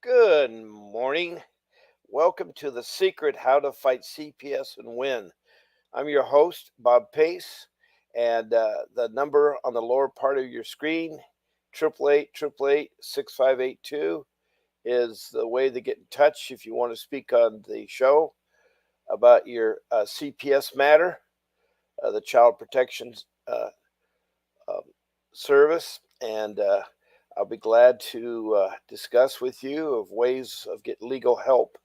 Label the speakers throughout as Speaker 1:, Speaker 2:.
Speaker 1: Good morning. Welcome to The Secret How to Fight CPS and Win. I'm your host, Bob Pace, and the number on the lower part of your screen, 888-888-6582, is the way to get in touch if you want to speak on the show about your CPS matter, the Child Protection uh, um, Service, and I'll be glad to discuss with you of ways of getting legal help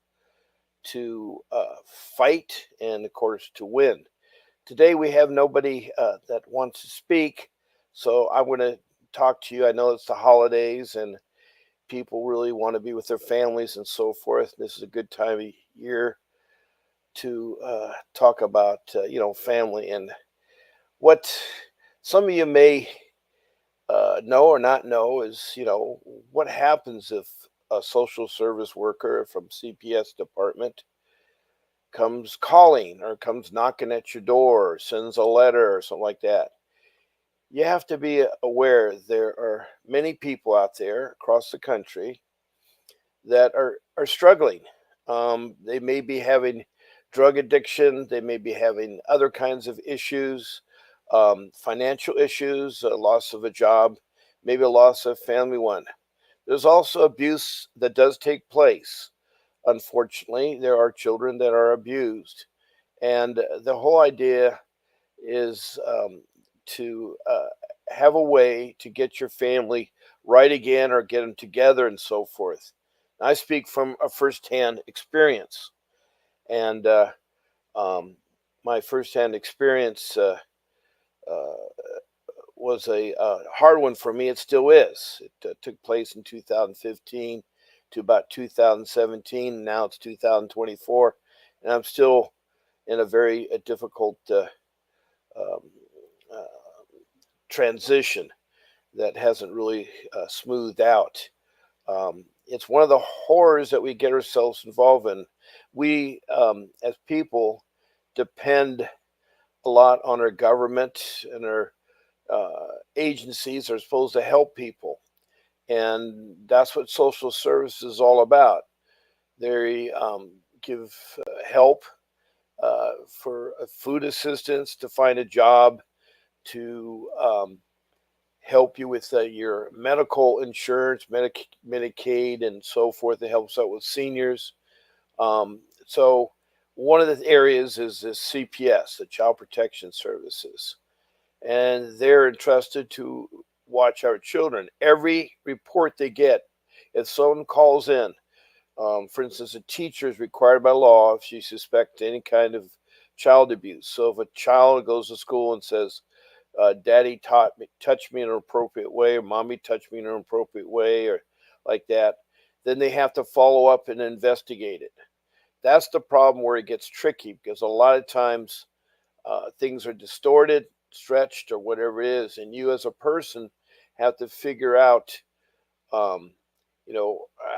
Speaker 1: to fight and, of course, to win. Today we have nobody that wants to speak, so I'm going to talk to you. I know it's the holidays and people really want to be with their families and so forth. This is a good time of year to talk about, family and what some of you may know or not know is, what happens if a social service worker from CPS department comes calling or comes knocking at your door or sends a letter or something like that. You have to be aware there are many people out there across the country that are struggling. They may be having drug addiction, they may be having other kinds of issues, financial issues, a loss of a job, maybe a loss of family one. There's also abuse that does take place. Unfortunately, there are children that are abused. And the whole idea is to have a way to get your family right again or get them together and so forth. I speak from a firsthand experience. And um, my firsthand experience uh, was a hard one for me. It still is. It took place in 2015 to about 2017. And now it's 2024. And I'm still in a very difficult um, uh, transition that hasn't really smoothed out. It's one of the horrors that we get ourselves involved in. We, as people, depend a lot on our government and our agencies are supposed to help people. And that's what social service is all about. They give help for food assistance to find a job, to help you with your medical insurance, Medicaid, and so forth. It helps out with seniors. So one of the areas is this CPS, the Child Protection Services, and they're entrusted to watch our children. Every report they get, if someone calls in, for instance, a teacher is required by law if she suspects any kind of child abuse. So if a child goes to school and says, "Daddy touched me in an appropriate way," or "Mommy touched me in an appropriate way," or like that, then they have to follow up and investigate it. That's the problem where it gets tricky because a lot of times things are distorted, stretched, or whatever it is, and you as a person have to figure out, um,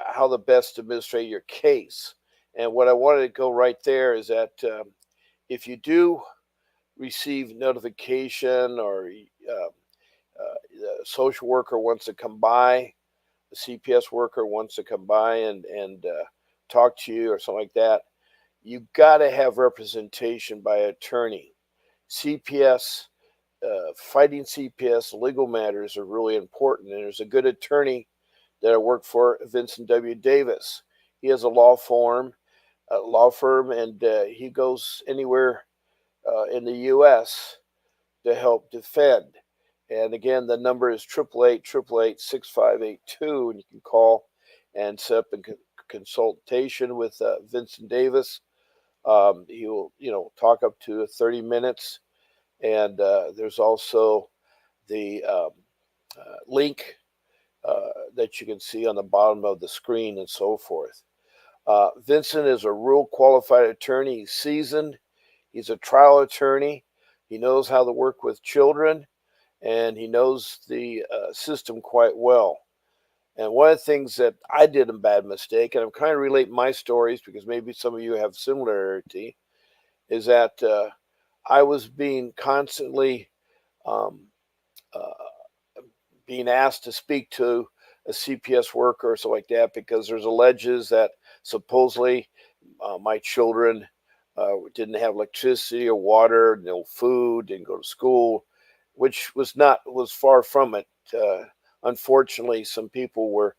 Speaker 1: how the best to administrate your case. And what I wanted to go right there is that if you do receive notification or the social worker wants to come by, the CPS worker wants to come by and talk to you or something like that, you got to have representation by attorney. CPS, fighting CPS legal matters are really important. And there's a good attorney that I work for, Vincent W. Davis. He has a law firm, and he goes anywhere in the U.S. to help defend. And again, the number is 888-888-6582, and you can call and set up a consultation with Vincent Davis. He will, talk up to 30 minutes. And there's also the link that you can see on the bottom of the screen and so forth. Vincent is a real qualified attorney. He's seasoned. He's a trial attorney. He knows how to work with children, and he knows the system quite well. And one of the things that I did a bad mistake, and I'm kind of relating my stories because maybe some of you have similarity, is that I was being constantly um, uh, being asked to speak to a CPS worker or something like that, because there's alleges that supposedly my children didn't have electricity or water, no food, didn't go to school, which was far from it. Unfortunately, some people were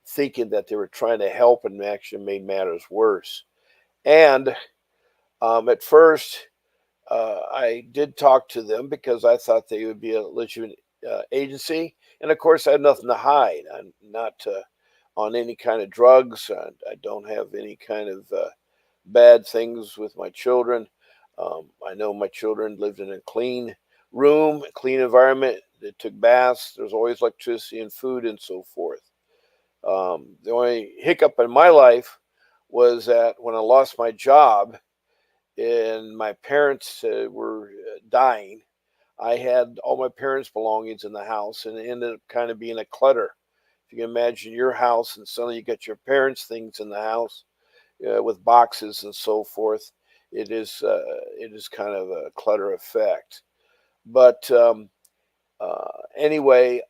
Speaker 1: thinking that they were trying to help and actually made matters worse. And at first, I did talk to them because I thought they would be a legitimate agency, and of course, I had nothing to hide. I'm not on any kind of drugs. I don't have any kind of bad things with my children. I know my children lived in a clean room, a clean environment. They took baths. There's always electricity and food and so forth. The only hiccup in my life was that when I lost my job and my parents were dying, I had all my parents' belongings in the house, and it ended up kind of being a clutter. If you can imagine your house, and suddenly you got your parents' things in the house with boxes and so forth, it is kind of a clutter effect. But anyway,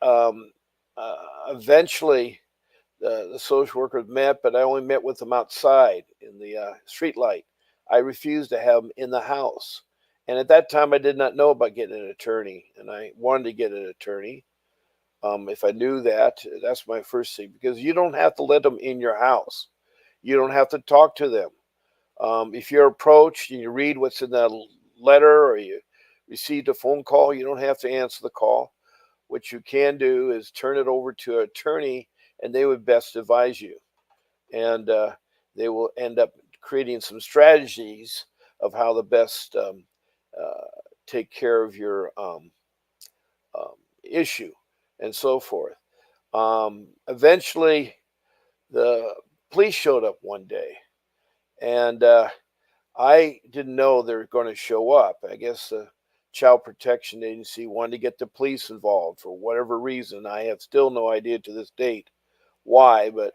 Speaker 1: eventually the social workers met, but I only met with them outside in the street light. I refused to have them in the house. And at that time, I did not know about getting an attorney, and I wanted to get an attorney. If I knew that, that's my first thing, because you don't have to let them in your house. You don't have to talk to them. If you're approached and you read what's in that letter, or you received a phone call, you don't have to answer the call. What you can do is turn it over to an attorney, and they would best advise you. And they will end up creating some strategies of how to best uh, take care of your issue and so forth. Eventually, the police showed up one day, and I didn't know they were going to show up. I guess the Child Protection Agency wanted to get the police involved for whatever reason. I have still no idea to this date why, but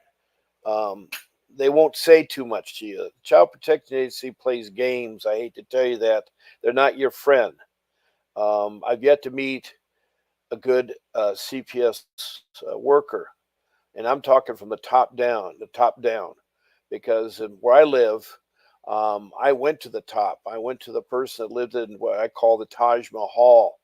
Speaker 1: um, they won't say too much to you. The Child Protection Agency plays games. I hate to tell you that. They're not your friend. I've yet to meet a good CPS worker, and I'm talking from the top down, because where I live, I went to the top. I went to the person that lived in what I call the Taj Mahal.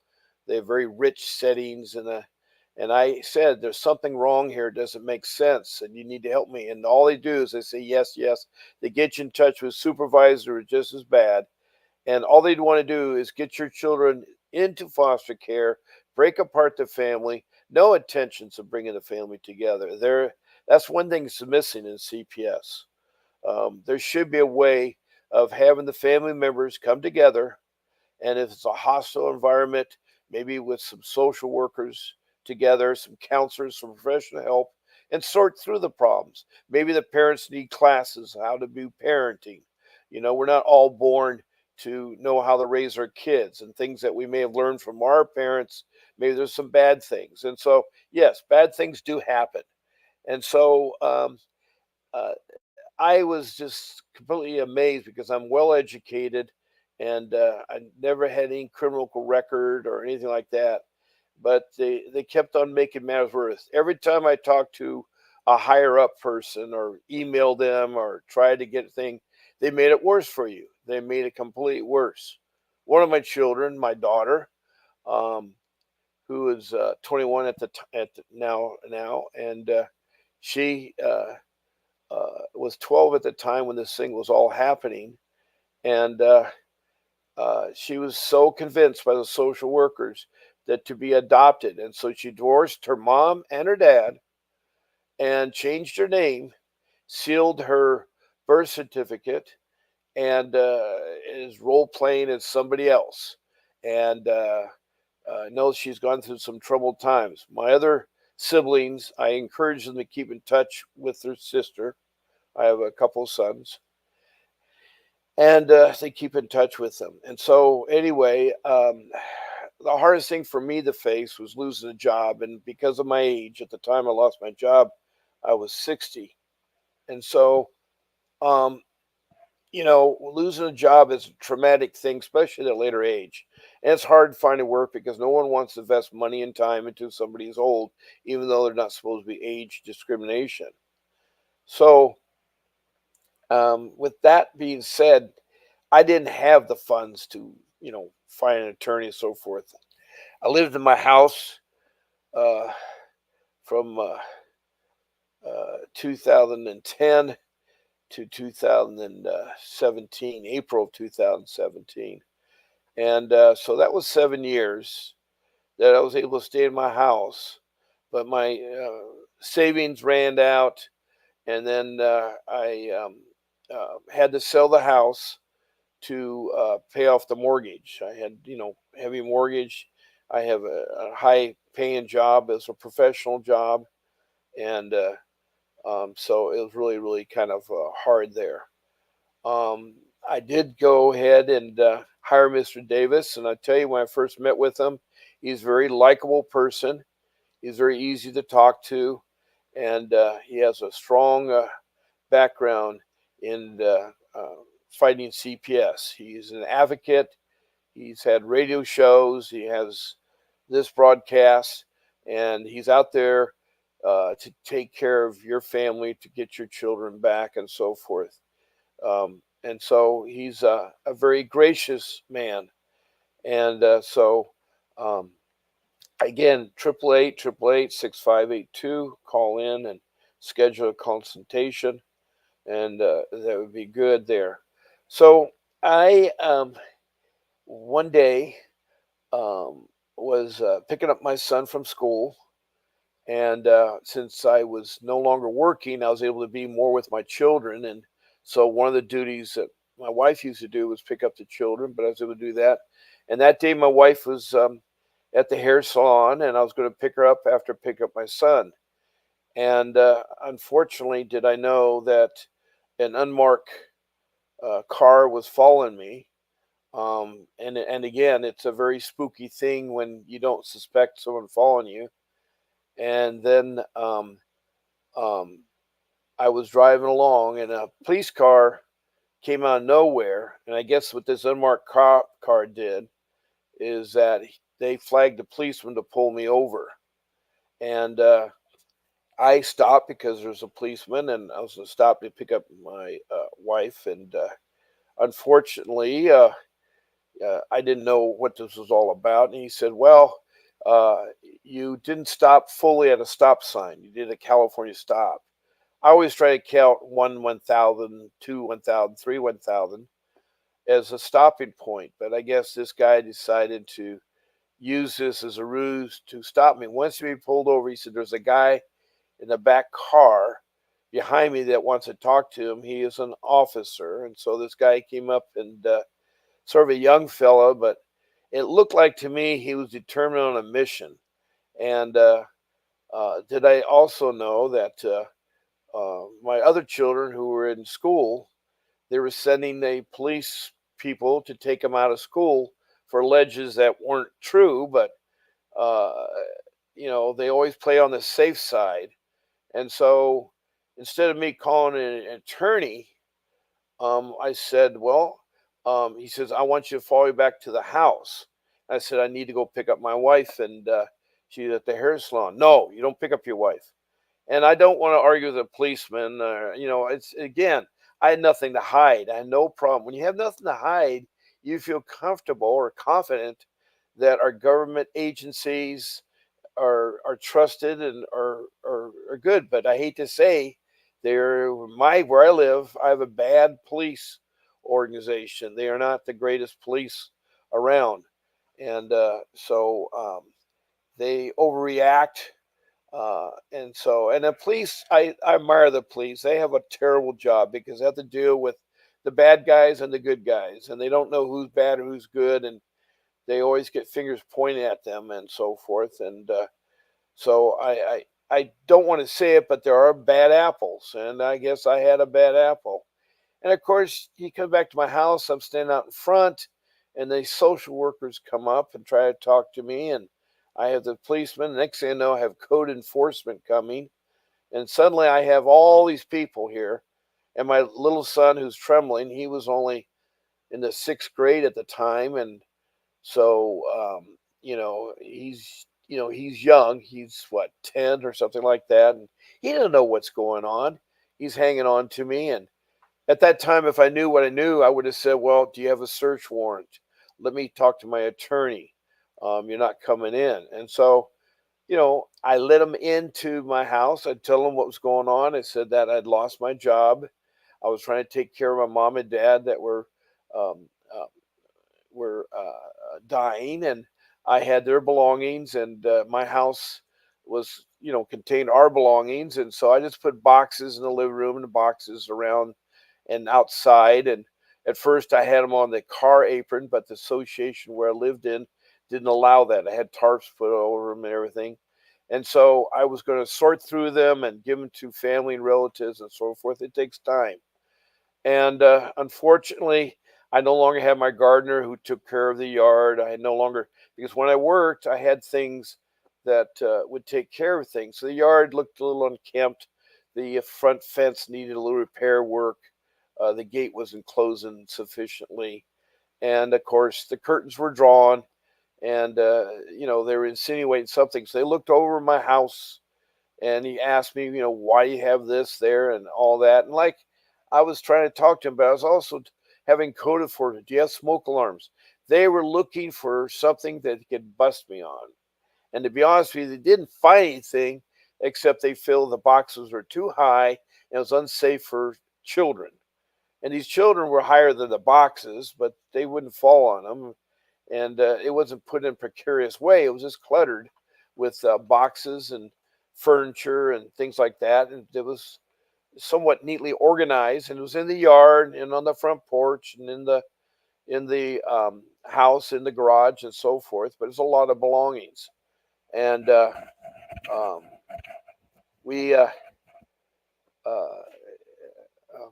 Speaker 1: They have very rich settings, and I said, "There's something wrong here. It doesn't make sense, and you need to help me." And all they do is they say, "Yes, yes." They get you in touch with supervisors who are just as bad, and all they'd want to do is get your children into foster care, break apart the family. No intentions of bringing the family together. That's one thing that's missing in CPS. There should be a way of having the family members come together, and if it's a hostile environment, maybe with some social workers together, some counselors, some professional help, and sort through the problems. Maybe the parents need classes how to do parenting. We're not all born to know how to raise our kids, and things that we may have learned from our parents. Maybe there's some bad things. And so, yes, bad things do happen. And so, uh, I was just completely amazed, because I'm well educated, and I never had any criminal record or anything like that. But they kept on making matters worse. Every time I talked to a higher up person or emailed them or tried to get a thing, they made it worse for you. They made it completely worse. One of my children, my daughter, um, who is 21 at the now, and she was 12 at the time when this thing was all happening, and she was so convinced by the social workers that to be adopted, and so she divorced her mom and her dad, and changed her name, sealed her birth certificate, and is role playing as somebody else. And knows she's gone through some troubled times. My other siblings, I encourage them to keep in touch with their sister. I have a couple of sons, and they keep in touch with them. And so, anyway, the hardest thing for me to face was losing a job, and because of my age, at the time I lost my job, I was 60, and so, um, losing a job is a traumatic thing, especially at a later age. And it's hard finding work because no one wants to invest money and time into somebody who's old, even though they're not supposed to be age discrimination. So, with that being said, I didn't have the funds to, find an attorney and so forth. I lived in my house uh, from 2010 to 2017, April of 2017. And so that was 7 years that I was able to stay in my house. But my savings ran out, and then I had to sell the house to pay off the mortgage. I had, heavy mortgage. I have a high paying job as a professional job. And so it was really, really kind of hard there. Um, I did go ahead and hire Mr. Davis. And I tell you, when I first met with him, he's a very likable person. He's very easy to talk to. And he has a strong background in fighting CPS. He's an advocate. He's had radio shows. He has this broadcast, and he's out there to take care of your family, to get your children back, and so forth. And so he's a very gracious man. And so, um, again, 888-888-6582, call in and schedule a consultation, and that would be good there. So I one day was picking up my son from school, and since I was no longer working, I was able to be more with my children. And so one of the duties that my wife used to do was pick up the children, but I was able to do that. And that day, my wife was at the hair salon, and I was going to pick her up after pick up my son. And unfortunately, did I know that an unmarked car was following me. And again, it's a very spooky thing when you don't suspect someone following you. And then um, I was driving along, and a police car came out of nowhere. And I guess what this unmarked car did is that they flagged the policeman to pull me over. And I stopped because there's a policeman, and I was going to stop to pick up my wife. And unfortunately, I didn't know what this was all about. And he said, "Well, you didn't stop fully at a stop sign. You did a California stop." I always try to count 1,000, 2, 1,000, 3, 1,000 as a stopping point. But I guess this guy decided to use this as a ruse to stop me. Once he pulled over, he said, "There's a guy in the back car behind me that wants to talk to him. He is an officer." And so this guy came up, and sort of a young fellow, but it looked like to me he was determined on a mission. And did I also know that my other children who were in school, they were sending the police people to take them out of school for alleges that weren't true, but uh, they always play on the safe side. And so instead of me calling an attorney, I said, "Well," he says, "I want you to follow me back to the house." I said, "I need to go pick up my wife, and she's at the hair salon." "No, you don't pick up your wife." And I don't want to argue with a policeman. It's again, I had nothing to hide. I had no problem. When you have nothing to hide, you feel comfortable or confident that our government agencies are trusted and are good. But I hate to say, they're my where I live. I have a bad police organization. They are not the greatest police around, and so they overreact. And the police, I admire the police. They have a terrible job because they have to deal with the bad guys and the good guys, and they don't know who's bad or who's good, and they always get fingers pointed at them and so forth. And so I don't want to say it, but there are bad apples, and I guess I had a bad apple. And of course, he comes back to my house. I'm standing out in front, and the social workers come up and try to talk to me. And I have the policeman. Next thing I know, I have code enforcement coming. And suddenly I have all these people here. And my little son, who's trembling, he was only in the sixth grade at the time, and so he's young. He's what, 10 or something like that, and he doesn't know what's going on. He's hanging on to me, and at that time, if I knew what I knew, I would have said, "Well, do you have a search warrant? Let me talk to my attorney. You're not coming in." And so, I let him into my house. I'd tell him what was going on. I said that I'd lost my job. I was trying to take care of my mom and dad that um, uh, were dying, and I had their belongings, and my house was, contained our belongings, and so I just put boxes in the living room and boxes around and outside. And at first, I had them on the car apron, but the association where I lived in didn't allow that. I had tarps put over them and everything. And so I was going to sort through them and give them to family and relatives and so forth. It takes time. And unfortunately, I no longer had my gardener who took care of the yard. I had no longer, because when I worked, I had things that would take care of things. So the yard looked a little unkempt. The front fence needed a little repair work. The gate wasn't closing sufficiently. And of course, the curtains were drawn, and they were insinuating something. So they looked over my house, and he asked me, why you have this there and all that. And like, I was trying to talk to him, but I was also having code enforcement. Do you have smoke alarms? They were looking for something that they could bust me on. And to be honest with you, they didn't find anything except they feel the boxes were too high and it was unsafe for children. And these children were higher than the boxes, but they wouldn't fall on them. And it wasn't put in a precarious way. It was just cluttered with boxes and furniture and things like that. And it was somewhat neatly organized, and it was in the yard and on the front porch and in the house, in the garage, and so forth. But it's a lot of belongings, and um, we uh, um,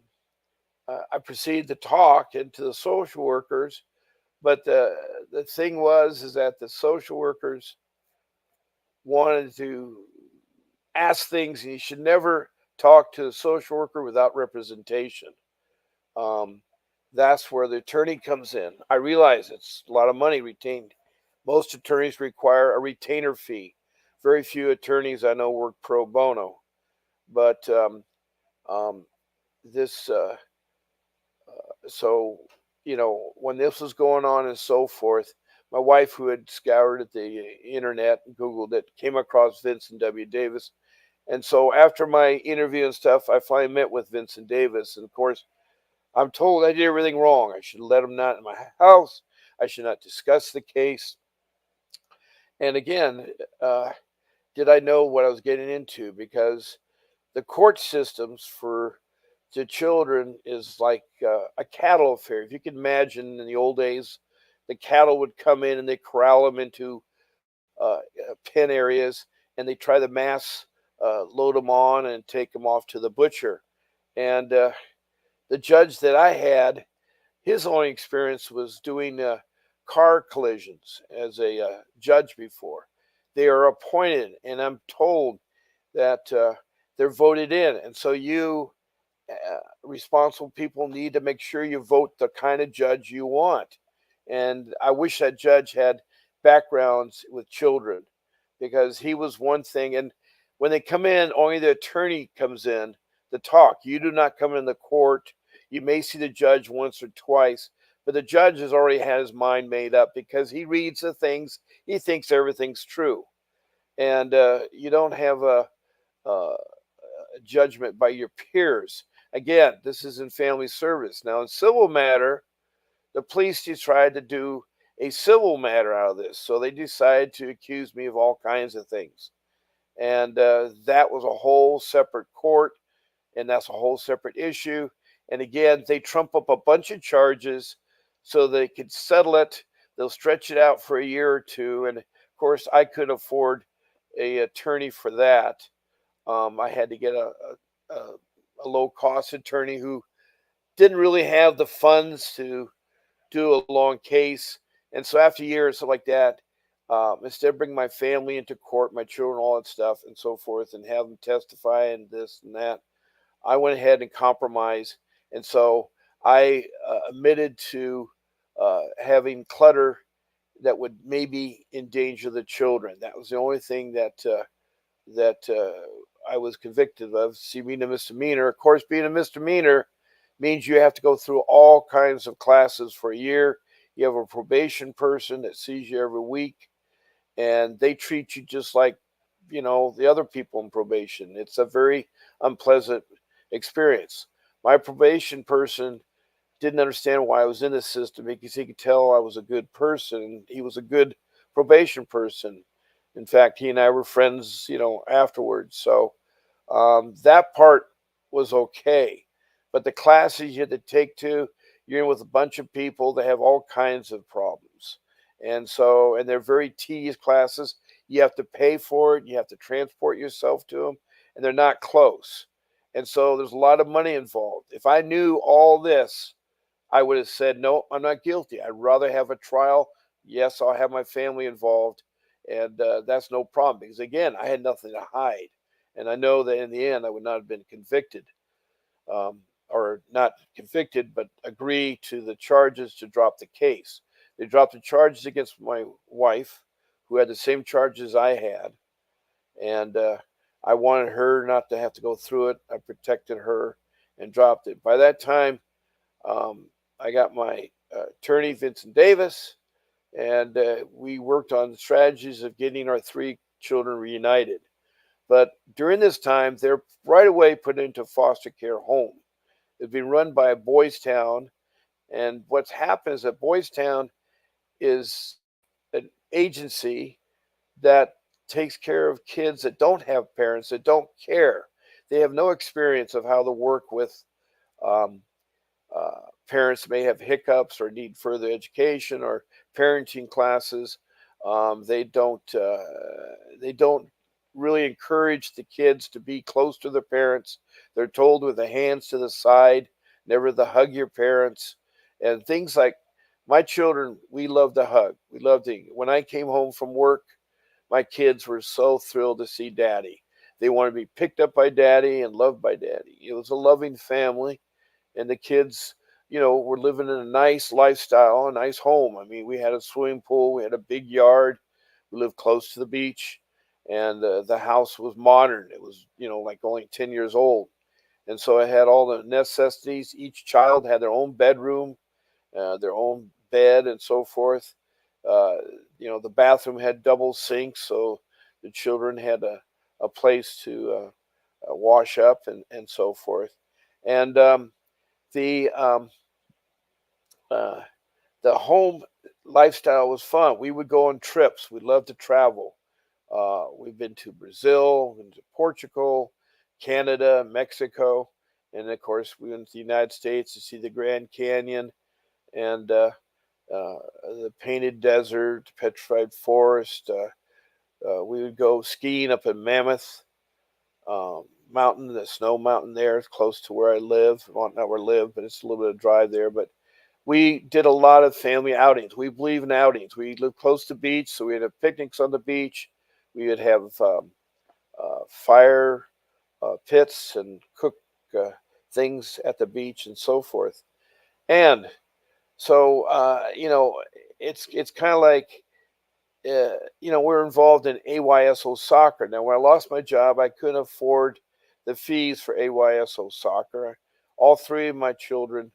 Speaker 1: I proceeded to talk and to the social workers. But the thing was is that the social workers wanted to ask things, and you should never talk to a social worker without representation. Um, that's where the attorney comes in. I realize it's a lot of money retained. Most attorneys require a retainer fee. Very few attorneys I know work pro bono. But um, this, so, when this was going on and so forth, my wife, who had scoured at the internet and Googled it, came across Vincent W. Davis. And so after my interview and stuff, I finally met with Vincent Davis. And of course, I'm told I did everything wrong. I should let him not in my house. I should not discuss the case. And again, uh, did I know what I was getting into? Because the court systems for the children is like a cattle affair. If you can imagine, in the old days, the cattle would come in and they corral them into pen areas, and they try to mass load them on and take them off to the butcher. And the judge that I had, his only experience was doing car collisions as a judge before. They are appointed, and I'm told that they're voted in. And so responsible people need to make sure you vote the kind of judge you want. And I wish that judge had backgrounds with children, because he was one thing. And when they come in, only the attorney comes in to talk. You do not come in the court. You may see the judge once or twice, but the judge has already had his mind made up because he reads the things, he thinks everything's true. And you don't have a judgment by your peers. Again, this is in family service. Now, in civil matter, the police tried to do a civil matter out of this. So they decided to accuse me of all kinds of things. And that was a whole separate court, and that's a whole separate issue. And again, they trump up a bunch of charges so they could settle it. They'll stretch it out for a year or two. And of course, I couldn't afford a attorney for that. I had to get a low cost attorney who didn't really have the funds to do a long case. And so after years stuff like that, instead of bringing my family into court, my children, all that stuff, and so forth, and have them testify and this and that, I went ahead and compromised, and so I admitted to having clutter that would maybe endanger the children. That was the only thing that I was convicted of. See, being a misdemeanor. Of course, being a misdemeanor means you have to go through all kinds of classes for a year. You have a probation person that sees you every week, and they treat you just like, the other people in probation. It's a very unpleasant experience. My probation person didn't understand why I was in the system because he could tell I was a good person. He was a good probation person. In fact, he and I were friends, afterwards. So that part was okay. But the classes you had to take you're in with a bunch of people that have all kinds of problems. And they're very tedious classes. You have to pay for it. You have to transport yourself to them, and they're not close. And so there's a lot of money involved. If I knew all this, I would have said, no, I'm not guilty. I'd rather have a trial. Yes, I'll have my family involved. And that's no problem because, again, I had nothing to hide. And I know that in the end, I would not have been convicted, or not convicted, but agree to the charges to drop the case. They dropped the charges against my wife, who had the same charges I had. And I wanted her not to have to go through it. I protected her and dropped it. By that time, um, I got my attorney, Vincent Davis, and we worked on strategies of getting our three children reunited. But during this time, they're right away put into foster care home. It's been run by a Boys Town, and what's happened is that Boys Town is an agency that takes care of kids that don't have parents, that don't care. They have no experience of how to work with um, parents may have hiccups or need further education or parenting classes. They don't really encourage the kids to be close to their parents. They're told with the hands to the side, never to hug your parents, and things like my children. We love to hug. We love to. When I came home from work, my kids were so thrilled to see Daddy. They wanted to be picked up by Daddy and loved by Daddy. It was a loving family, and the kids, were living in a nice lifestyle, a nice home. I mean, we had a swimming pool, we had a big yard, we lived close to the beach, and the house was modern. It was, like only 10 years old. And so it had all the necessities. Each child had their own bedroom, their own bed, and so forth. Uh, the bathroom had double sinks, so the children had a place to wash up and so forth. And the uh, the home lifestyle was fun. We would go on trips. We loved to travel. We've been to Brazil, been to Portugal, Canada, Mexico, and of course we went to the United States to see the Grand Canyon and the Painted Desert, Petrified Forest. We would go skiing up in Mammoth Mountain, the snow mountain there. It's close to where I live. Well, not where I live, but it's a little bit of drive there. But we did a lot of family outings. We believe in outings. We live close to the beach, so we'd have picnics on the beach. We would have fire pits and cook uh, things at the beach and so forth. And so, it's kind of like, we're involved in AYSO soccer. Now, when I lost my job, I couldn't afford the fees for AYSO soccer. All three of my children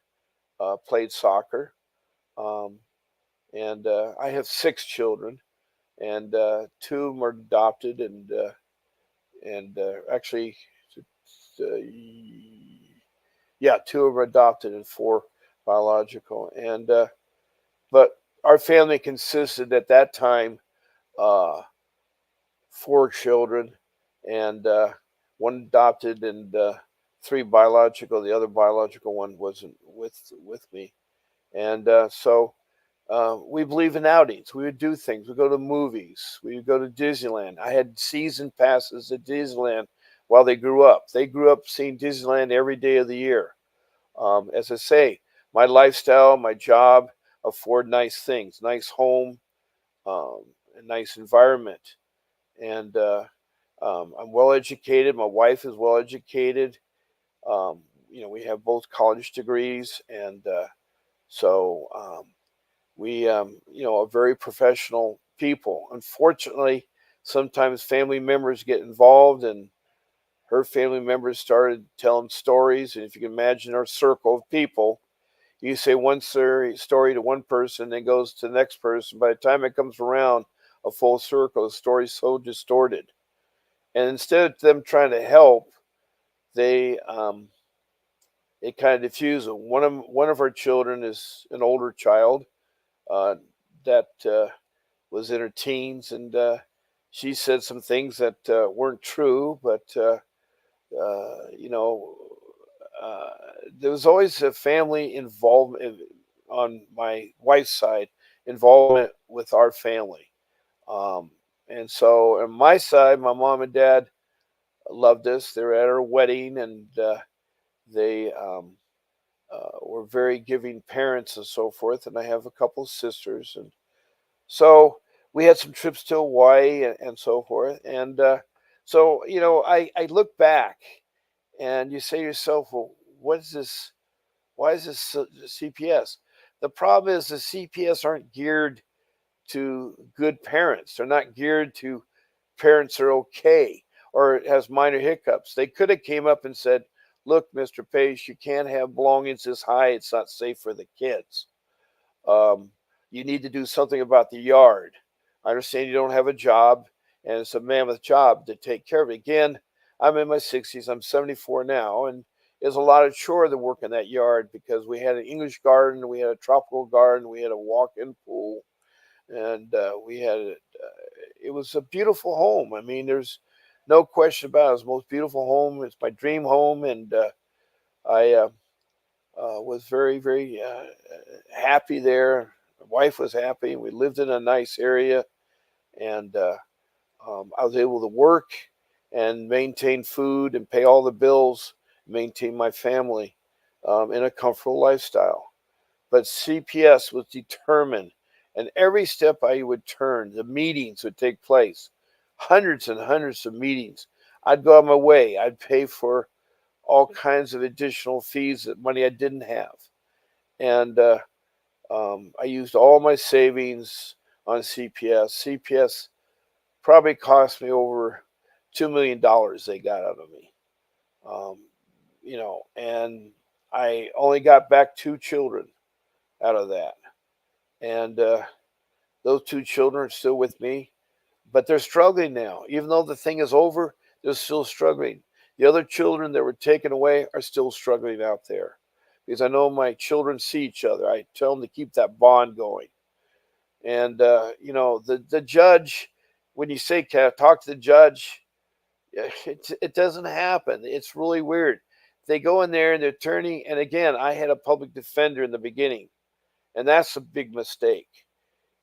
Speaker 1: played soccer. Um, and I have six children, and two of them are adopted, and actually, uh, yeah, two of them are adopted and four biological. And but our family consisted at that time uh, four children, and one adopted and three biological. The other biological one wasn't with me, and so we believe in outings. We would do things. We go to movies. We would go to Disneyland. I had season passes at Disneyland while they grew up. They grew up seeing Disneyland every day of the year. As I say, my lifestyle, my job afford nice things, nice home, um, a nice environment, and I'm well educated. My wife is well educated. Um, we have both college degrees, and so we, are very professional people. Unfortunately, sometimes family members get involved, and her family members started telling stories. And if you can imagine our circle of people, you say one story to one person, then goes to the next person. By the time it comes around a full circle, the story's so distorted. And instead of them trying to help, they they kind of diffuse it. One of our children is an older child uh, that was in her teens, and she said some things that weren't true, but uh, you know, uh, there was always a family involvement on my wife's side, involvement with our family. Um, and so on my side, my mom and dad loved us. They were at our wedding, and they were very giving parents and so forth. And I have a couple of sisters, and so we had some trips to Hawaii and so forth. And so, I look back and you say to yourself, well, what is this? Why is this CPS? The problem is the CPS aren't geared to good parents. They're not geared to parents that are okay or it has minor hiccups. They could have came up and said, look, Mr. Pace, you can't have belongings this high. It's not safe for the kids. Um, you need to do something about the yard. I understand you don't have a job, and it's a mammoth job to take care of it. Again, I'm in my 60s. I'm 74 now, and there's a lot of chore to work in that yard because we had an English garden, we had a tropical garden, we had a walk-in pool, and we had it was a beautiful home. I mean, there's no question about it. It was the most beautiful home. It's my dream home, and I was very, very happy there. My wife was happy. We lived in a nice area, and I was able to work and maintain food and pay all the bills, maintain my family in a comfortable lifestyle. But CPS was determined, and every step I would turn, the meetings would take place, hundreds and hundreds of meetings. I'd go on my way. I'd pay for all kinds of additional fees that money I didn't have, and I used all my savings on CPS. CPS probably cost me over $2 million. They got out of me, um, and I only got back two children out of that, and those two children are still with me, but they're struggling now. Even though the thing is over, they're still struggling. The other children that were taken away are still struggling out there because I know my children see each other. I tell them to keep that bond going. And the judge, when you say talk to the judge, it doesn't happen. It's really weird. They go in there and the attorney, and again, I had a public defender in the beginning, and that's a big mistake.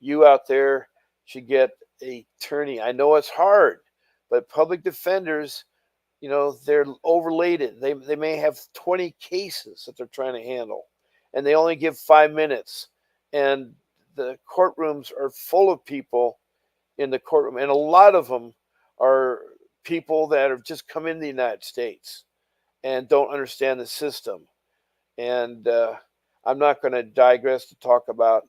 Speaker 1: You out there should get a attorney. I know it's hard, but public defenders, they're overlated. They may have 20 cases that they're trying to handle, and they only give 5 minutes. And the courtrooms are full of people in the courtroom, and a lot of them are people that have just come in the United States and don't understand the system. And I'm not going to digress to talk about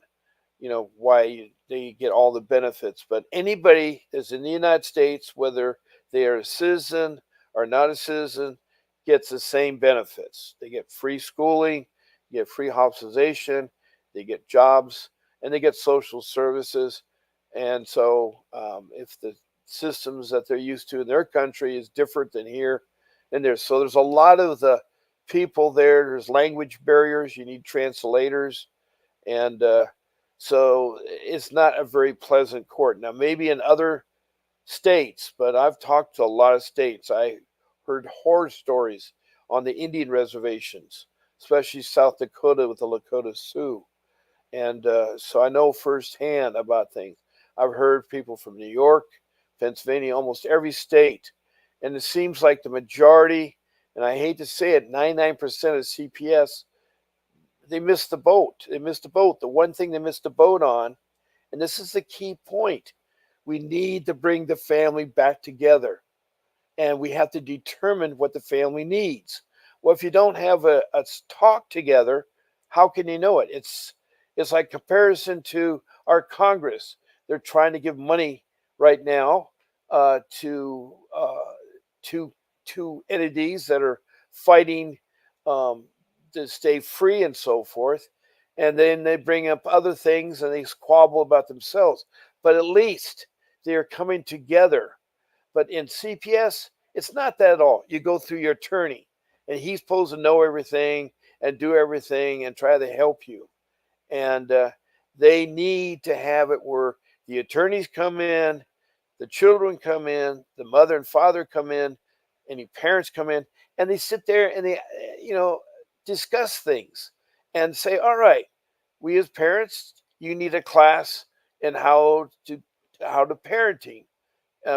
Speaker 1: why they get all the benefits. But anybody that's in the United States, whether they are a citizen or not a citizen, gets the same benefits. They get free schooling, get free hospitalization, they get jobs, and they get social services. And so, if the systems that they're used to in their country is different than here, and there's a lot of the people there. There's language barriers. You need translators, and so it's not a very pleasant court. Now, maybe in other states, but I've talked to a lot of states. I heard horror stories on the Indian reservations, especially South Dakota with the Lakota Sioux. And so I know firsthand about things. I've heard people from New York, Pennsylvania, almost every state. And it seems like the majority, and I hate to say it, 99% of CPS, they missed the boat. They missed the boat. The one thing they missed the boat on, and this is the key point, we need to bring the family back together. And we have to determine what the family needs. Well, if you don't have a talk together, how can you know it? It's like comparison to our Congress. They're trying to give money right now to to entities that are fighting um, to stay free and so forth. And then they bring up other things and they squabble about themselves. But at least they are coming together. But in CPS, it's not that at all. You go through your attorney, and he's supposed to know everything and do everything and try to help you. And they need to have it where the attorneys come in, the children come in, the mother and father come in, any parents come in, and they sit there and they, discuss things and say, all right, we as parents, you need a class in how to parenting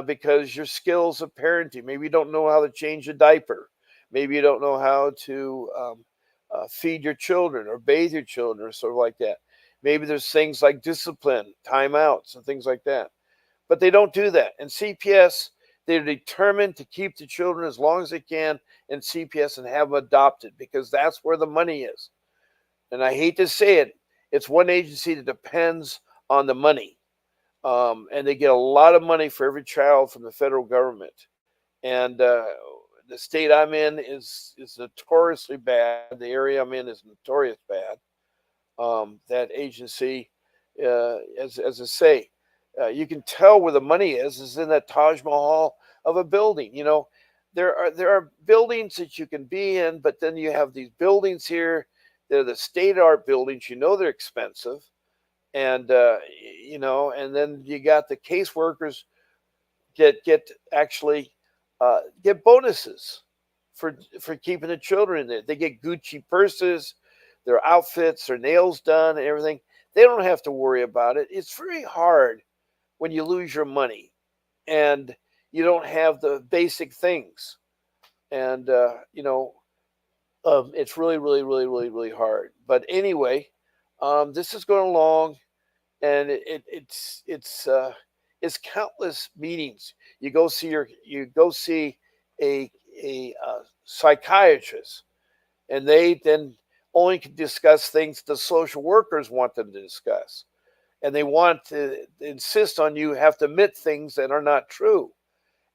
Speaker 1: because your skills of parenting. Maybe you don't know how to change a diaper. Maybe you don't know how to feed your children or bathe your children or sort of like that. Maybe there's things like discipline, timeouts, and things like that. But they don't do that. In CPS, they're determined to keep the children as long as they can in CPS and have them adopted because that's where the money is. And I hate to say it, it's one agency that depends on the money. And they get a lot of money for every child from the federal government. And the state I'm in is notoriously bad. The area I'm in is notorious bad. That agency, as I say, you can tell where the money is in that Taj Mahal of a building. There are buildings that you can be in, but then you have these buildings here. They're the state art buildings. They're expensive, and and then you got the caseworkers get actually get bonuses for keeping the children in there. They get Gucci purses, their outfits, their nails done, and everything. They don't have to worry about it. It's very hard when you lose your money and you don't have the basic things, and it's really, really, really, really, really hard. But anyway, this is going along and it's countless meetings. You go see a psychiatrist, and they then only can discuss things the social workers want them to discuss, and they want to insist on you have to admit things that are not true.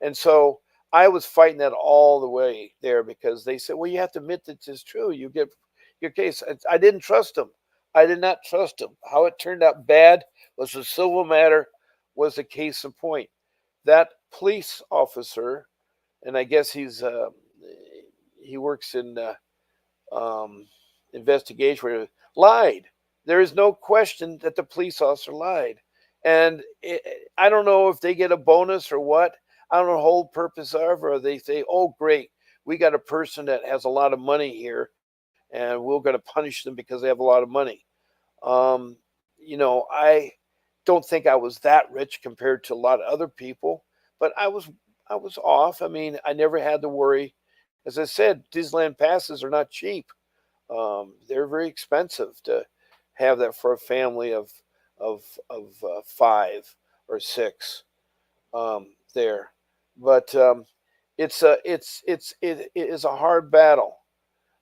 Speaker 1: And so I was fighting that all the way there because they said, well, you have to admit that it's true. You get your case. I didn't trust them. I did not trust them. How it turned out bad was a civil matter, was a case in point. That police officer, and I guess he works in um, investigation, lied. There is no question that the police officer lied. And I don't know if they get a bonus or what. I don't know the whole purpose of, or they say, oh, great, we got a person that has a lot of money here and we're going to punish them because they have a lot of money. Um, I don't think I was that rich compared to a lot of other people, but I was off. I mean, I never had to worry. As I said, Disneyland passes are not cheap. They're very expensive to have that for a family of 5 or 6 there. But it is a hard battle.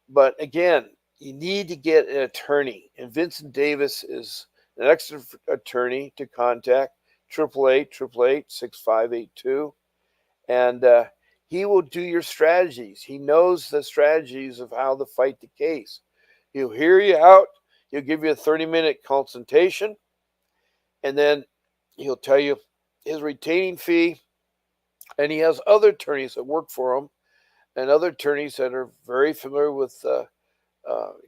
Speaker 1: But again, you need to get an attorney, and Vincent Davis is an excellent attorney to contact. 888-888-6582, and he will do your strategies. He knows the strategies of how to fight the case. He'll hear you out. He'll give you a 30-minute consultation, and then he'll tell you his retaining fee. And he has other attorneys that work for him and other attorneys that are very familiar with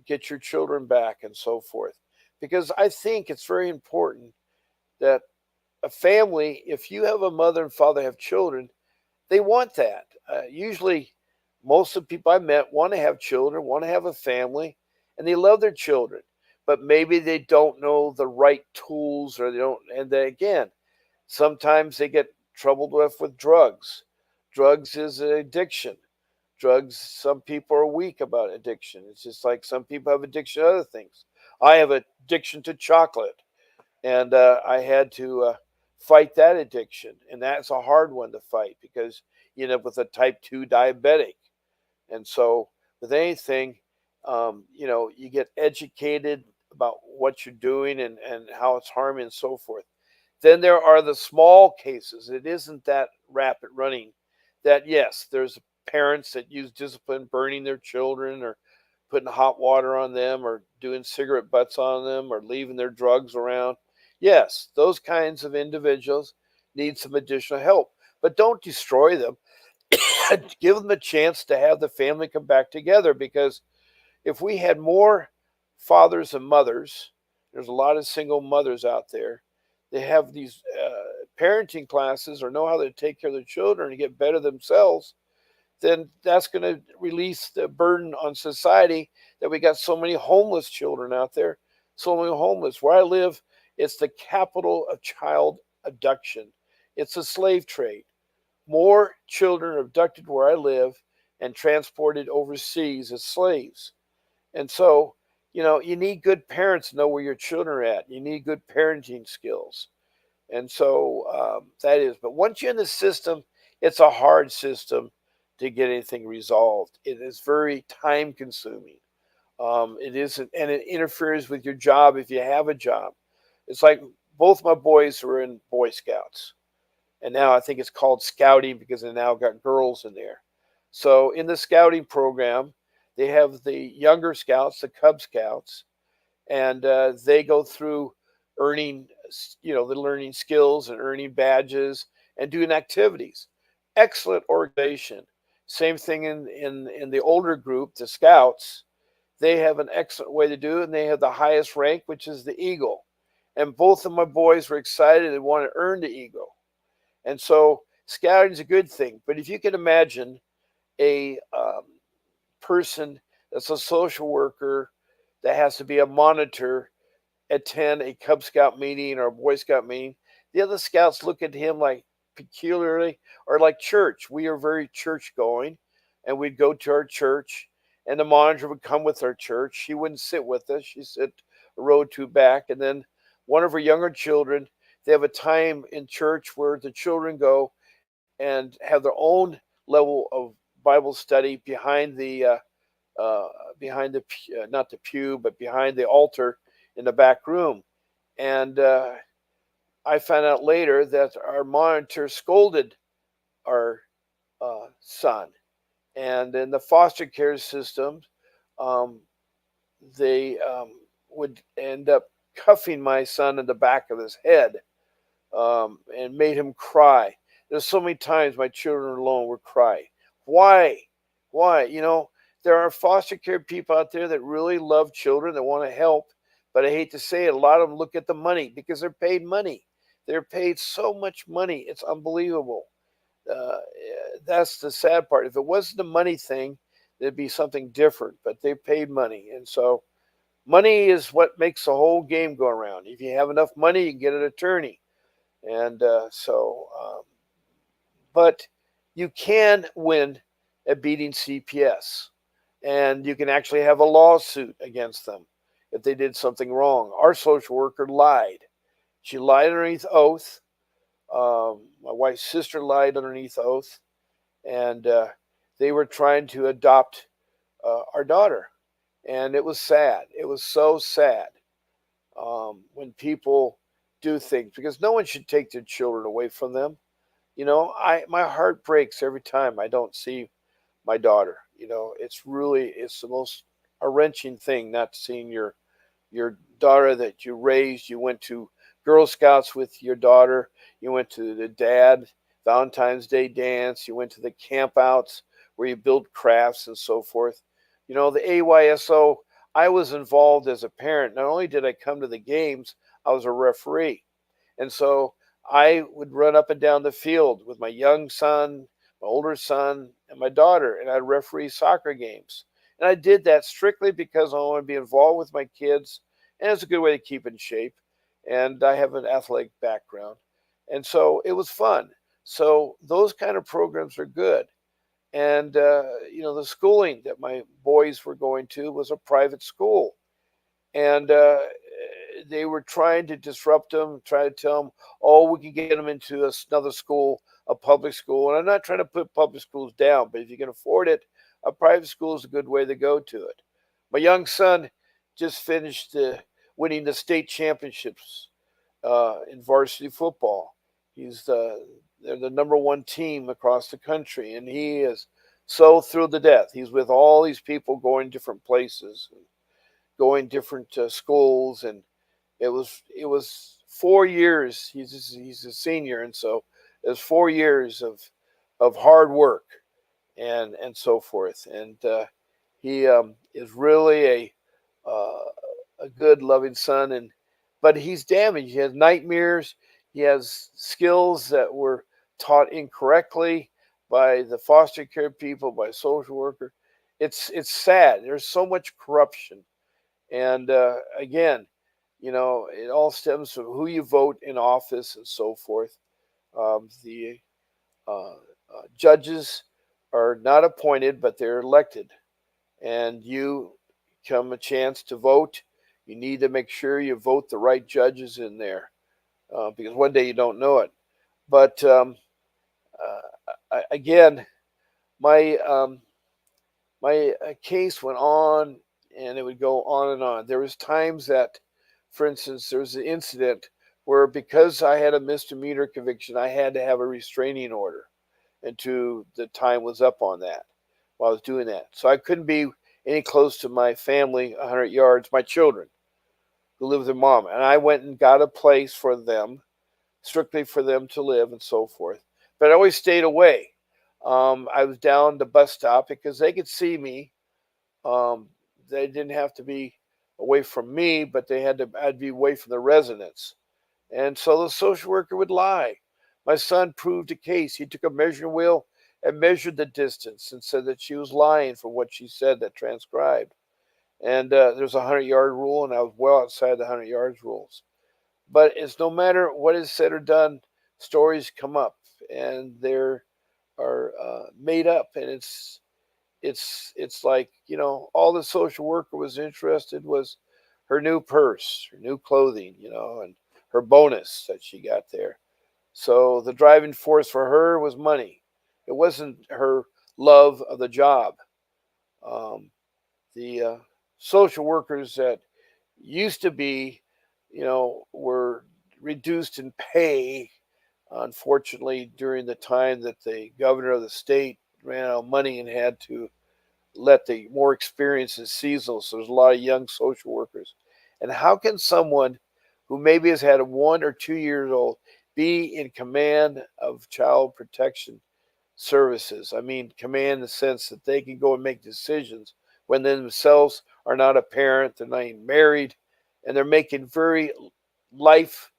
Speaker 1: get your children back and so forth. Because I think it's very important that a family, if you have a mother and father have children, they want that. Usually, most of the people I met want to have children, want to have a family, and they love their children. But maybe they don't know the right tools, or they don't. And then again, sometimes they get troubled with drugs. Drugs is an addiction. Drugs, some people are weak about addiction. It's just like some people have addiction to other things. I have addiction to chocolate, and I had to fight that addiction, and that's a hard one to fight because you end up with a type 2 diabetic. And so with anything, you get educated about what you're doing and how it's harming and so forth. Then there are the small cases. It isn't that rapid running. That yes, there's parents that use discipline, burning their children or putting hot water on them or doing cigarette butts on them or leaving their drugs around. Yes, those kinds of individuals need some additional help, but don't destroy them. Give them a chance to have the family come back together because if we had more fathers and mothers, there's a lot of single mothers out there. They have these parenting classes or know how to take care of their children and get better themselves. Then that's going to release the burden on society that we got so many homeless children out there, so many homeless. Where I live, it's the capital of child abduction. It's a slave trade. More children are abducted where I live and transported overseas as slaves. And so, you need good parents to know where your children are at. You need good parenting skills. And so that is, but once you're in the system, it's a hard system to get anything resolved. It is very time consuming. It isn't, and it interferes with your job if you have a job. It's like both my boys were in Boy Scouts, and now I think it's called scouting because they now got girls in there. So in the scouting program, they have the younger scouts, the Cub Scouts, and they go through earning, the learning skills and earning badges and doing activities. Excellent organization. Same thing in the older group, the Scouts. They have an excellent way to do it, and they have the highest rank, which is the Eagle. And both of my boys were excited and want to earn the Eagle. And so scouting is a good thing. But if you can imagine a person that's a social worker that has to be a monitor attend a Cub Scout meeting or a Boy Scout meeting, the other scouts look at him like peculiarly or like church. We are very church going, and we'd go to our church, and the monitor would come with our church. She wouldn't sit with us, she'd sit a row or two back. And then one of her younger children, they have a time in church where the children go and have their own level of Bible study uh, behind the not the pew, but behind the altar in the back room. And I found out later that our monitor scolded our son. And in the foster care system, um, they would end up cuffing my son in the back of his head and made him cry. There's so many times my children alone would cry. Why? Why? There are foster care people out there that really love children that want to help, but I hate to say it, a lot of them look at the money because they're paid money. They're paid so much money, it's unbelievable. Uh, that's the sad part. If it wasn't a money thing, there'd be something different, but they paid money. And so money is what makes the whole game go around. If you have enough money, you can get an attorney. And but you can win at beating CPS, and you can actually have a lawsuit against them if they did something wrong. Our social worker lied. She lied underneath oath. My wife's sister lied underneath oath, and they were trying to adopt our daughter, and it was sad. It was so sad when people do things because no one should take their children away from them. I my heart breaks every time I don't see my daughter. It's the most a wrenching thing not seeing your daughter that you raised. You went to Girl Scouts with your daughter. You went to the dad Valentine's Day dance. You went to the campouts where you build crafts and so forth. The AYSO. I was involved as a parent. Not only did I come to the games, I was a referee. And so I would run up and down the field with my young son, my older son, and my daughter, and I'd referee soccer games. And I did that strictly because I want to be involved with my kids, and it's a good way to keep in shape. And I have an athletic background. And so it was fun. So those kind of programs are good. And, the schooling that my boys were going to was a private school. And they were trying to disrupt them, try to tell them, oh, we can get them into another school a public school. And I'm not trying to put public schools down, but if you can afford it, a private school is a good way to go to it. My young son just finished winning the state championships in varsity football. He's they're the number one team across the country, and he is so thrilled to death. He's with all these people going different places, going different schools, and it was 4 years. He's a senior, and so it was 4 years of hard work and so forth. And he is really uh, a good, loving son, and but he's damaged. He has nightmares. He has skills that were taught incorrectly by the foster care people, by social worker. It's sad. There's so much corruption, and again, it all stems from who you vote in office and so forth. The judges are not appointed, but they're elected, and you come a chance to vote. You need to make sure you vote the right judges in there, because one day you don't know it. But again, my case went on, and it would go on and on. There was times that, for instance, there was an incident where because I had a misdemeanor conviction, I had to have a restraining order until the time was up on that while I was doing that. So I couldn't be any close to my family 100 yards, my children who live with their mom. And I went and got a place for them, strictly for them to live and so forth. But I always stayed away. I was down the bus stop because they could see me. Um, they didn't have to be away from me, but I'd be away from the residents. And so the social worker would lie. My son proved a case. He took a measuring wheel and measured the distance and said that she was lying for what she said that transcribed. And there's a 100-yard rule, and I was well outside the 100 yards rules. But it's no matter what is said or done, stories come up, and they're are made up, and it's like all the social worker was interested was her new purse, her new clothing, and her bonus that she got there. So the driving force for her was money. It wasn't her love of the job. Um, the social workers that used to be, were reduced in pay, unfortunately, during the time that the governor of the state ran out of money and had to let the more experienced and seasonal. So there's a lot of young social workers. And how can someone who maybe has had a 1 or 2 years old be in command of child protection services? I mean, command in the sense that they can go and make decisions when they themselves are not a parent, they're not even married, and they're making very life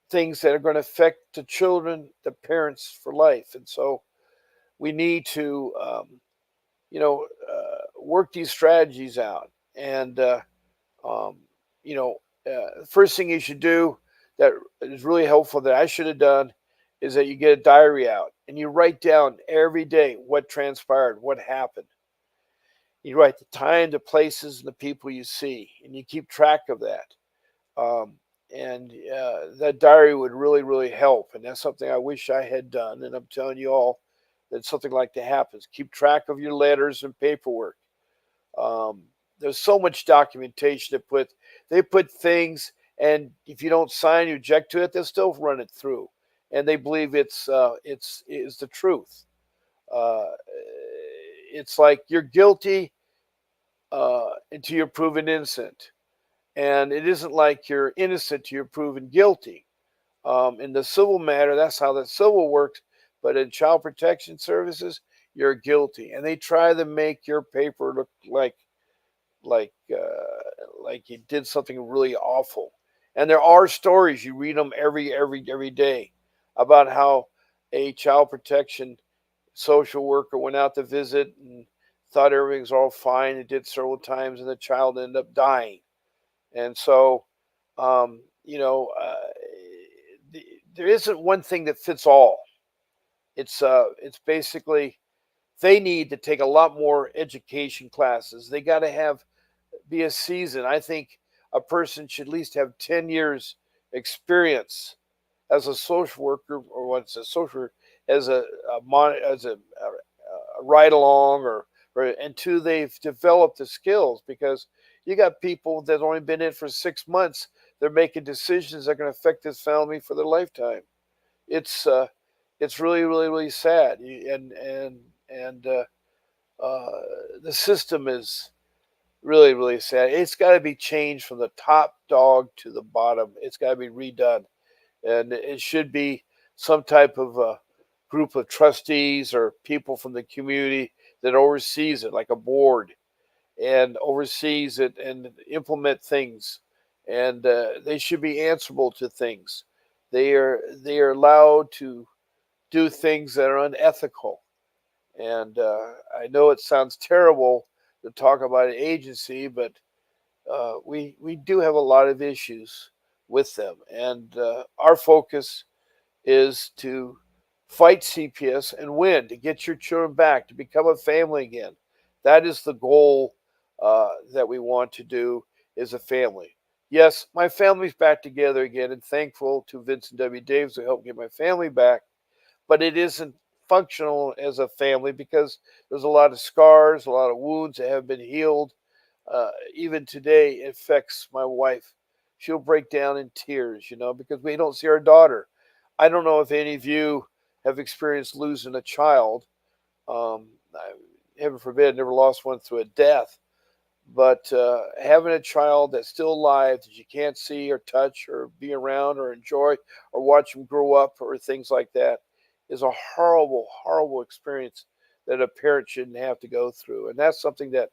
Speaker 1: things that are going to affect the children, the parents for life. And so we need to, work these strategies out. And, um, first thing you should do that is really helpful that I should have done is that you get a diary out and you write down every day what transpired, what happened. You write the time, the places, and the people you see, and you keep track of that. Um, and that diary would really, really help. And that's something I wish I had done. And I'm telling you all that something like that happens. Keep track of your letters and paperwork. Um, there's so much documentation they put things, and if you don't sign, you object to it, they'll still run it through, and they believe it's is the truth. Uh, it's like you're guilty until you're proven innocent, and it isn't like you're innocent till you're proven guilty. In the civil matter, that's how the civil works. But in child protection services, you're guilty, and they try to make your paper look like like you did something really awful. And there are stories, you read them every day about how a child protection social worker went out to visit and thought everything was all fine. It did several times, and the child ended up dying. And so, um, you know, uh, there isn't one thing that fits all. It's basically they need to take a lot more education classes. They got to have be a season. I think a person should at least have 10 years experience as a social worker, or what's a social, as a ride along, or until they've developed the skills, because you got people that only been in for 6 months. They're making decisions that are going to affect this family for their lifetime. It's uh, it's really, really, really sad. And uh, the system is really, really sad. It's got to be changed from the top dog to the bottom. It's got to be redone, and it should be some type of group of trustees or people from the community that oversees it, like a board, and oversees it and implement things. And they should be answerable to things. They are allowed to do things that are unethical. And I know it sounds terrible to talk about an agency, but we do have a lot of issues with them, and our focus is to fight CPS and win, to get your children back, to become a family again. That is the goal that we want to do as a family. Yes, my family's back together again, and thankful to Vincent W. Davis who helped get my family back, but it isn't functional as a family because there's a lot of scars, a lot of wounds that have been healed. Even today, it affects my wife. She'll break down in tears, because we don't see our daughter. I don't know if any of you have experienced losing a child. Heaven forbid, never lost one through a death. But having a child that's still alive that you can't see or touch or be around or enjoy or watch them grow up or things like that is a horrible, horrible experience that a parent shouldn't have to go through. And that's something that,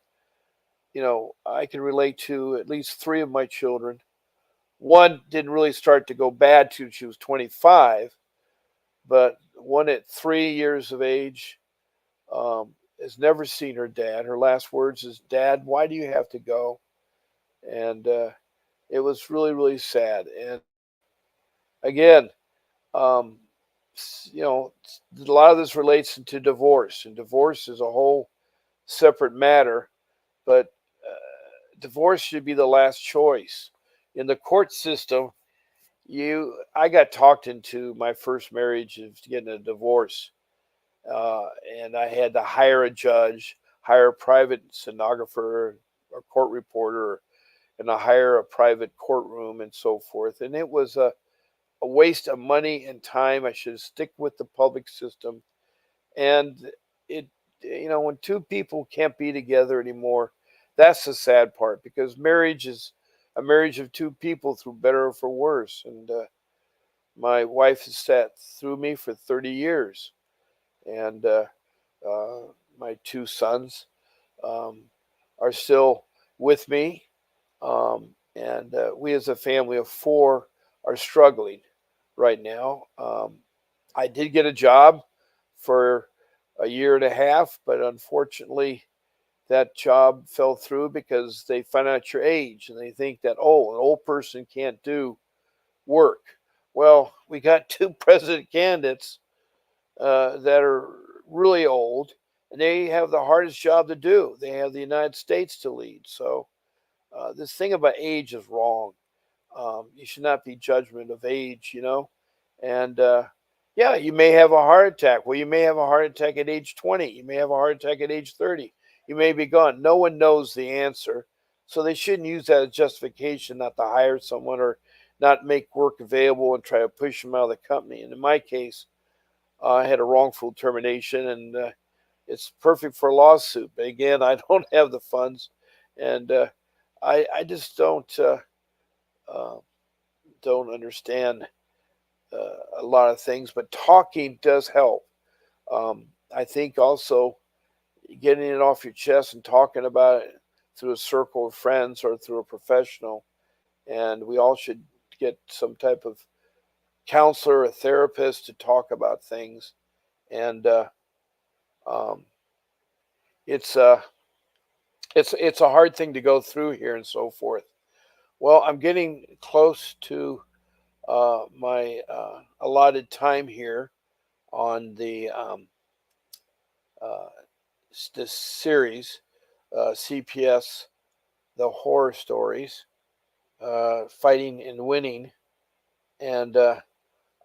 Speaker 1: I can relate to at least three of my children. One didn't really start to go bad till she was 25, but one at 3 years of age has never seen her dad. Her last words is, "Dad, why do you have to go?" And it was really, really sad. And again, um, a lot of this relates into divorce, and divorce is a whole separate matter. But divorce should be the last choice. In the court system, I got talked into my first marriage of getting a divorce, uh, and I had to hire a judge, hire a private stenographer or court reporter, and I hire a private courtroom and so forth. And it was a waste of money and time. I should stick with the public system. And it, when two people can't be together anymore, that's the sad part, because marriage is a marriage of two people through better or for worse. And my wife has sat through me for 30 years. And uh, my two sons um, are still with me. And we, as a family of four, are struggling right now. I did get a job for a year and a half, but unfortunately, that job fell through because they find out your age and they think that, oh, an old person can't do work. Well, we got two president candidates that are really old, and they have the hardest job to do. They have the United States to lead. So this thing about age is wrong. You should not be judgment of age. And yeah, you may have a heart attack. Well, you may have a heart attack at age 20. You may have a heart attack at age 30. You may be gone. No one knows the answer. So they shouldn't use that as justification not to hire someone or not make work available and try to push them out of the company. And in my case, I had a wrongful termination, and it's perfect for a lawsuit. But again, I don't have the funds, and I just uh, don't understand a lot of things. But talking does help. I think also getting it off your chest and talking about it through a circle of friends or through a professional, and we all should get some type of counselor, a therapist to talk about things. And um, it's it's a hard thing to go through here and so forth. Well, I'm getting close to my allotted time here on the uh, this series, CPS, the horror stories, fighting and winning, and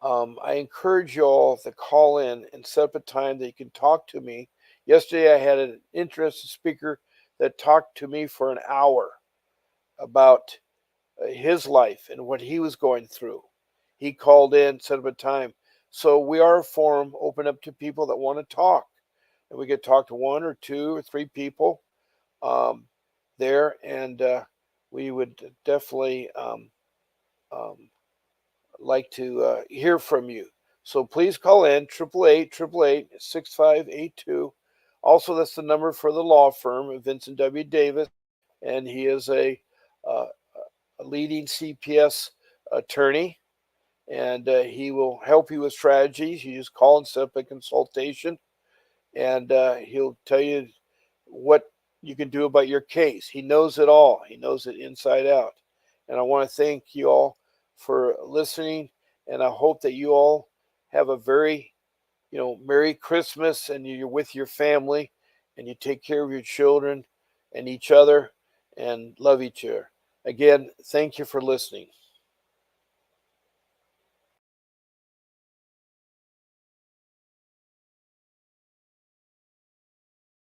Speaker 1: I encourage you all to call in and set up a time that you can talk to me. Yesterday, I had an interested speaker that talked to me for an hour about his life and what he was going through. He called in, set up a time. So we are a forum open up to people that want to talk. And we could talk to one or two or three people um, there, and we would definitely um, like to hear from you. So please call in 888-888-6582. Also, that's the number for the law firm, Vincent W. Davis, and he is uh, a leading CPS attorney, and he will help you with strategies. You just call and set up a consultation, and he'll tell you what you can do about your case. He knows it all. He knows it inside out. And I want to thank you all for listening, and I hope that you all have a very, Merry Christmas, and you're with your family, and you take care of your children and each other, and love each other. Again, thank you for listening.